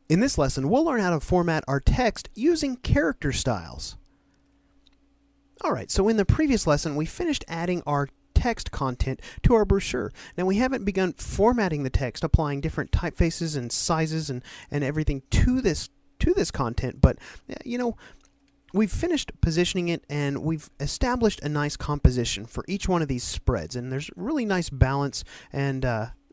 In this lesson, we'll learn how to format our text using character styles. Alright, so in the previous lesson, we finished adding our text content to our brochure. Now we haven't begun formatting the text, applying different typefaces and sizes and everything to this content, but we've finished positioning it and we've established a nice composition for each one of these spreads, and there's really nice balance and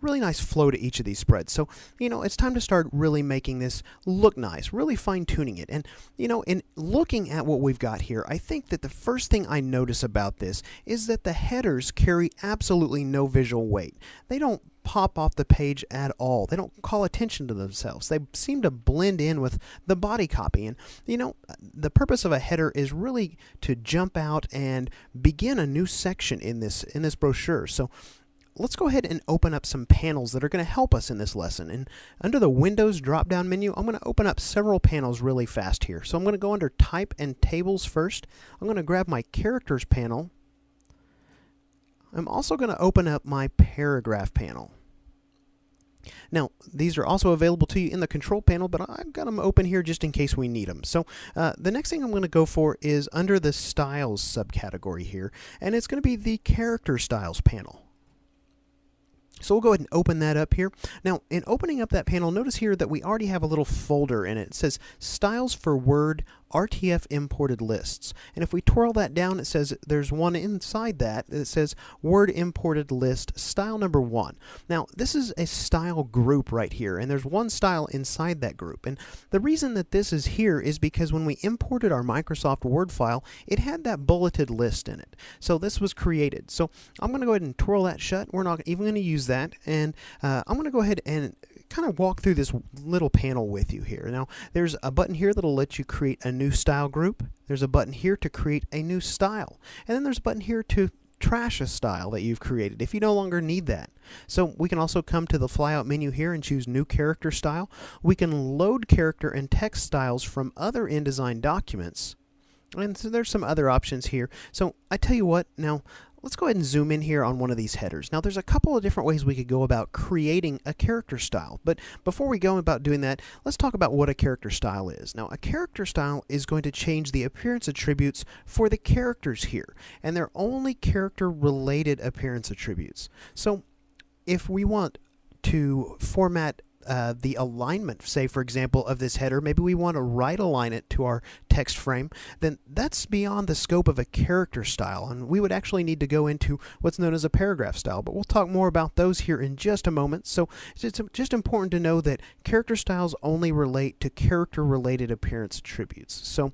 really nice flow to each of these spreads. So, it's time to start really making this look nice, really fine-tuning it. And, in looking at what we've got here, I think that the first thing I notice about this is that the headers carry absolutely no visual weight. They don't pop off the page at all. They don't call attention to themselves. They seem to blend in with the body copy. And, the purpose of a header is really to jump out and begin a new section in this brochure. So, let's go ahead and open up some panels that are going to help us in this lesson. And under the Windows drop-down menu, I'm going to open up several panels really fast here. So I'm going to go under Type and Tables first. I'm going to grab my Characters panel. I'm also going to open up my Paragraph panel. Now, these are also available to you in the Control panel, but I've got them open here just in case we need them. So the next thing I'm going to go for is under the Styles subcategory here, and it's going to be the Character Styles panel. So we'll go ahead and open that up here. Now, in opening up that panel, notice here that we already have a little folder in it. It says Styles for Word RTF Imported Lists. And if we twirl that down, it says there's one inside that says Word Imported List Style Number 1. Now, this is a style group right here, and there's one style inside that group. And the reason that this is here is because when we imported our Microsoft Word file, it had that bulleted list in it. So this was created. So I'm going to go ahead and twirl that shut. We're not even going to use that. And I'm going to go ahead and kind of walk through this little panel with you here. Now, there's a button here that'll let you create a new style group. There's a button here to create a new style. And then there's a button here to trash a style that you've created if you no longer need that. So we can also come to the flyout menu here and choose New Character Style. We can load character and text styles from other InDesign documents. And so there's some other options here. So I tell you what, now let's go ahead and zoom in here on one of these headers. Now there's a couple of different ways we could go about creating a character style, but before we go about doing that, let's talk about what a character style is. Now a character style is going to change the appearance attributes for the characters here, and they're only character related appearance attributes. So if we want to format the alignment, say for example, of this header, maybe we want to right align it to our text frame, then that's beyond the scope of a character style, and we would actually need to go into what's known as a paragraph style, but we'll talk more about those here in just a moment. So it's just important to know that character styles only relate to character related appearance attributes. So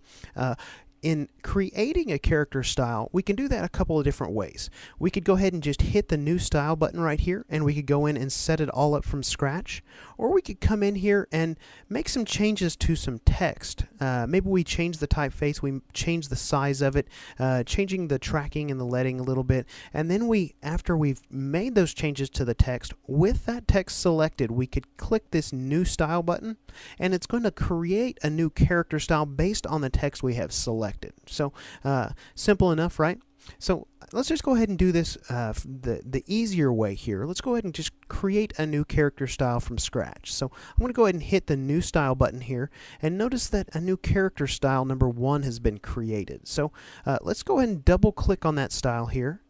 in creating a character style, we can do that a couple of different ways. We could go ahead and just hit the New Style button right here, and we could go in and set it all up from scratch. Or we could come in here and make some changes to some text. Maybe we change the typeface, we change the size of it, changing the tracking and the leading a little bit. And then after we've made those changes to the text, with that text selected, we could click this New Style button, and it's going to create a new character style based on the text we have selected. So simple enough, right? So let's just go ahead and do this the easier way here. Let's go ahead and just create a new character style from scratch. So I'm going to go ahead and hit the New Style button here, and notice that a new character style number 1 has been created. So let's go ahead and double click on that style here.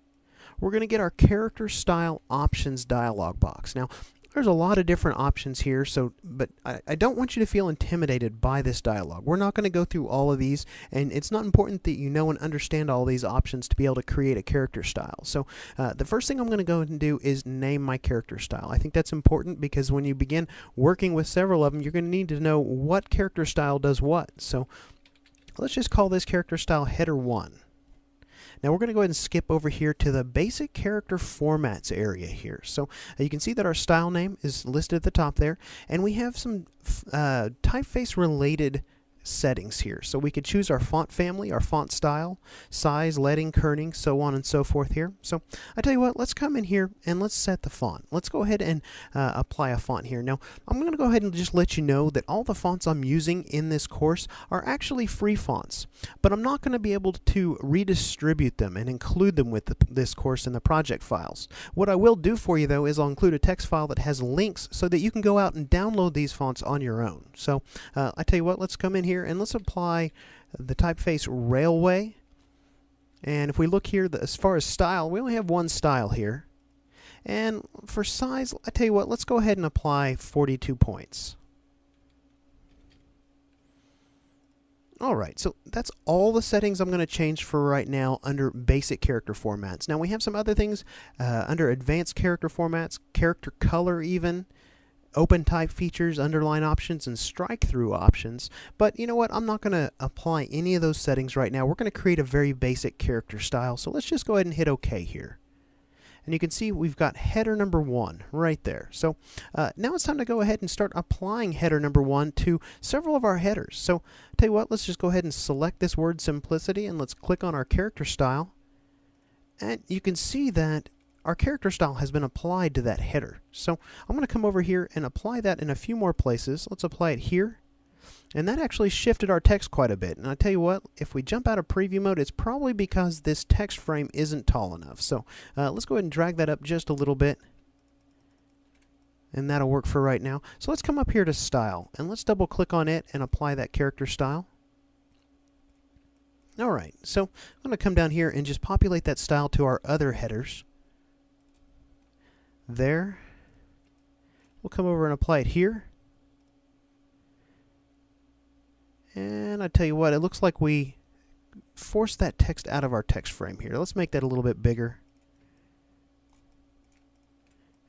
We're going to get our Character Style Options dialog box. Now, there's a lot of different options here, but I don't want you to feel intimidated by this dialog. We're not going to go through all of these, and it's not important that you know and understand all these options to be able to create a character style. So the first thing I'm going to go ahead and do is name my character style. I think that's important because when you begin working with several of them, you're going to need to know what character style does what. So let's just call this character style Header 1. Now we're going to go ahead and skip over here to the basic character formats area here. So you can see that our style name is listed at the top there, and we have some typeface related settings here. So we could choose our font family, our font style, size, leading, kerning, so on and so forth here. So I tell you what, let's come in here and let's set the font. Let's go ahead and apply a font here. Now I'm going to go ahead and just let you know that all the fonts I'm using in this course are actually free fonts, but I'm not going to be able to redistribute them and include them with this course in the project files. What I will do for you though is I'll include a text file that has links so that you can go out and download these fonts on your own. So I tell you what, let's come in here and let's apply the typeface Railway. And if we look here, as far as style, we only have one style here. And for size, I tell you what, let's go ahead and apply 42 points. Alright, so that's all the settings I'm going to change for right now under basic character formats. Now we have some other things under advanced character formats, character color even, open type features, underline options, and strike through options. But you know what, I'm not going to apply any of those settings right now. We're going to create a very basic character style. So let's just go ahead and hit OK here. And you can see we've got header number 1 right there. So now it's time to go ahead and start applying header number 1 to several of our headers. So I'll tell you what, let's just go ahead and select this word simplicity and let's click on our character style. And you can see that our character style has been applied to that header. So I'm going to come over here and apply that in a few more places. Let's apply it here. And that actually shifted our text quite a bit. And I tell you what, if we jump out of preview mode, it's probably because this text frame isn't tall enough. So let's go ahead and drag that up just a little bit. And that'll work for right now. So let's come up here to style and let's double click on it and apply that character style. Alright, so I'm going to come down here and just populate that style to our other headers. There. We'll come over and apply it here. And I tell you what, it looks like we forced that text out of our text frame here. Let's make that a little bit bigger.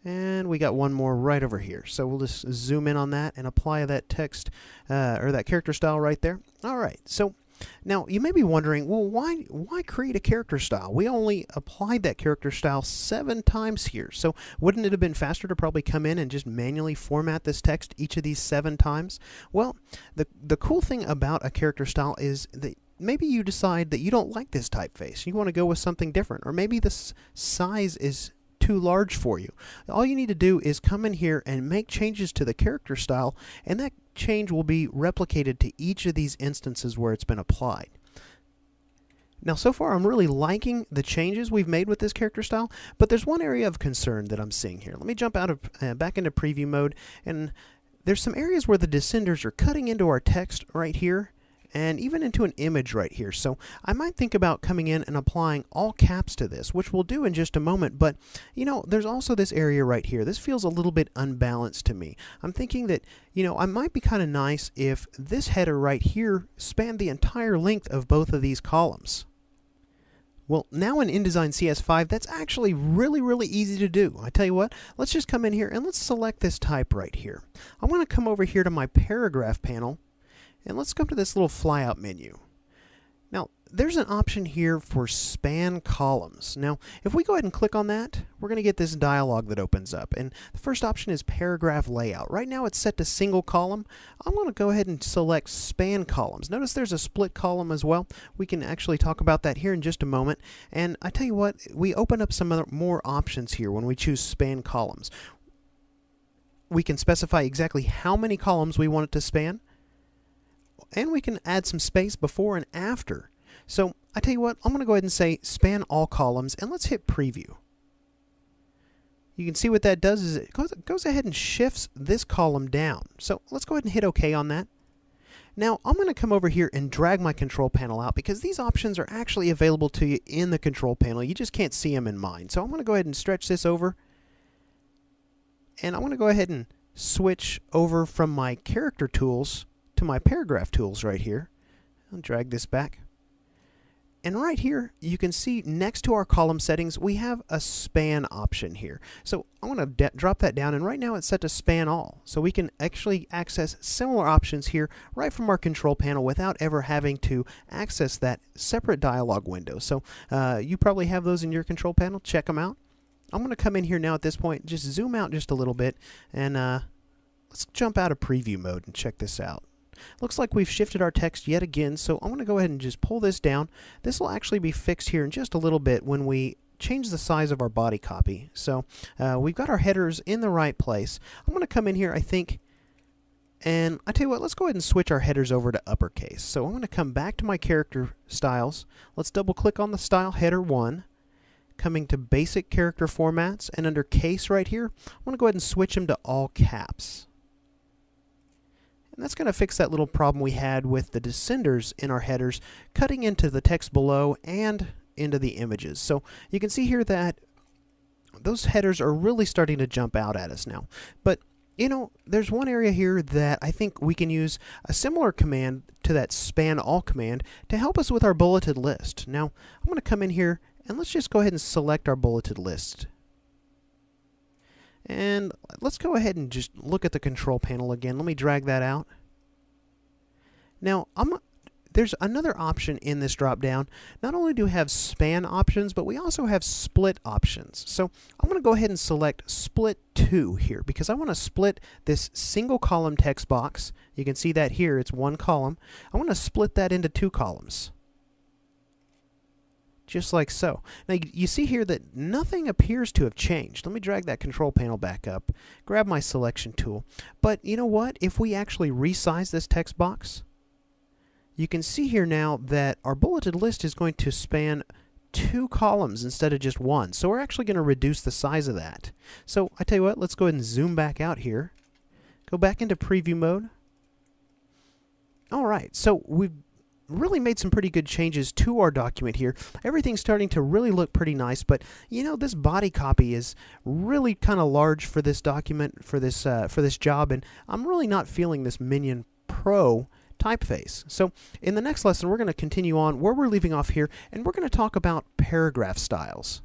And we got one more right over here. So we'll just zoom in on that and apply that text or that character style right there. All right. So now you may be wondering, well, why create a character style? We only applied that character style 7 times here. So wouldn't it have been faster to probably come in and just manually format this text each of these 7 times? Well, the cool thing about a character style is that maybe you decide that you don't like this typeface. You want to go with something different, or maybe the size is too large for you. All you need to do is come in here and make changes to the character style, and that change will be replicated to each of these instances where it's been applied. Now so far I'm really liking the changes we've made with this character style, but there's one area of concern that I'm seeing here. Let me jump out of back into preview mode, and there's some areas where the descenders are cutting into our text right here and even into an image right here. So I might think about coming in and applying all caps to this, which we'll do in just a moment. But you know, there's also this area right here. This feels a little bit unbalanced to me. I'm thinking that, you know, I might be kind of nice if this header right here spanned the entire length of both of these columns. Well, now in InDesign CS5, that's actually really easy to do. I tell you what, let's just come in here and let's select this type right here. I want to come over here to my paragraph panel, and let's come to this little flyout menu. Now, there's an option here for span columns. Now, if we go ahead and click on that, we're going to get this dialog that opens up. And the first option is paragraph layout. Right now it's set to single column. I'm going to go ahead and select span columns. Notice there's a split column as well. We can actually talk about that here in just a moment. And I tell you what, we open up some more options here when we choose span columns. We can specify exactly how many columns we want it to span, and we can add some space before and after. So I tell you what, I'm going to go ahead and say span all columns, and let's hit preview. You can see what that does is it goes ahead and shifts this column down. So let's go ahead and hit OK on that. Now I'm going to come over here and drag my control panel out, because these options are actually available to you in the control panel. You just can't see them in mine. So I'm going to go ahead and stretch this over, and I'm going to go ahead and switch over from my character tools to my paragraph tools right here. I'll drag this back. And right here, you can see next to our column settings, we have a span option here. So I want to drop that down, and right now it's set to span all. So we can actually access similar options here right from our control panel without ever having to access that separate dialog window. So you probably have those in your control panel. Check them out. I'm going to come in here now at this point, just zoom out just a little bit, and let's jump out of preview mode and check this out. Looks like we've shifted our text yet again, so I'm going to go ahead and just pull this down. This will actually be fixed here in just a little bit when we change the size of our body copy. So we've got our headers in the right place. I'm going to come in here, I think, and I tell you what, let's go ahead and switch our headers over to uppercase. So I'm going to come back to my character styles. Let's double click on the style header 1, coming to basic character formats, and under case right here, I'm going to go ahead and switch them to all caps. And that's going to fix that little problem we had with the descenders in our headers cutting into the text below and into the images. So you can see here that those headers are really starting to jump out at us now. But you know, there's one area here that I think we can use a similar command to that span all command to help us with our bulleted list. Now, I'm going to come in here and let's just go ahead and select our bulleted list. And let's go ahead and just look at the control panel again. Let me drag that out. Now, there's another option in this drop down. Not only do we have span options, but we also have split options. So I'm going to go ahead and select split to here because I want to split this single column text box. You can see that here, it's one column. I want to split that into 2 columns. Just like so. Now you see here that nothing appears to have changed. Let me drag that control panel back up, grab my selection tool. But you know what? If we actually resize this text box, you can see here now that our bulleted list is going to span 2 columns instead of just 1. So we're actually going to reduce the size of that. So I tell you what, let's go ahead and zoom back out here. Go back into preview mode. Alright, so we've really made some pretty good changes to our document here. Everything's starting to really look pretty nice, but you know, this body copy is really kind of large for this document, for this job, and I'm really not feeling this Minion Pro typeface. So in the next lesson, we're going to continue on where we're leaving off here, and we're going to talk about paragraph styles.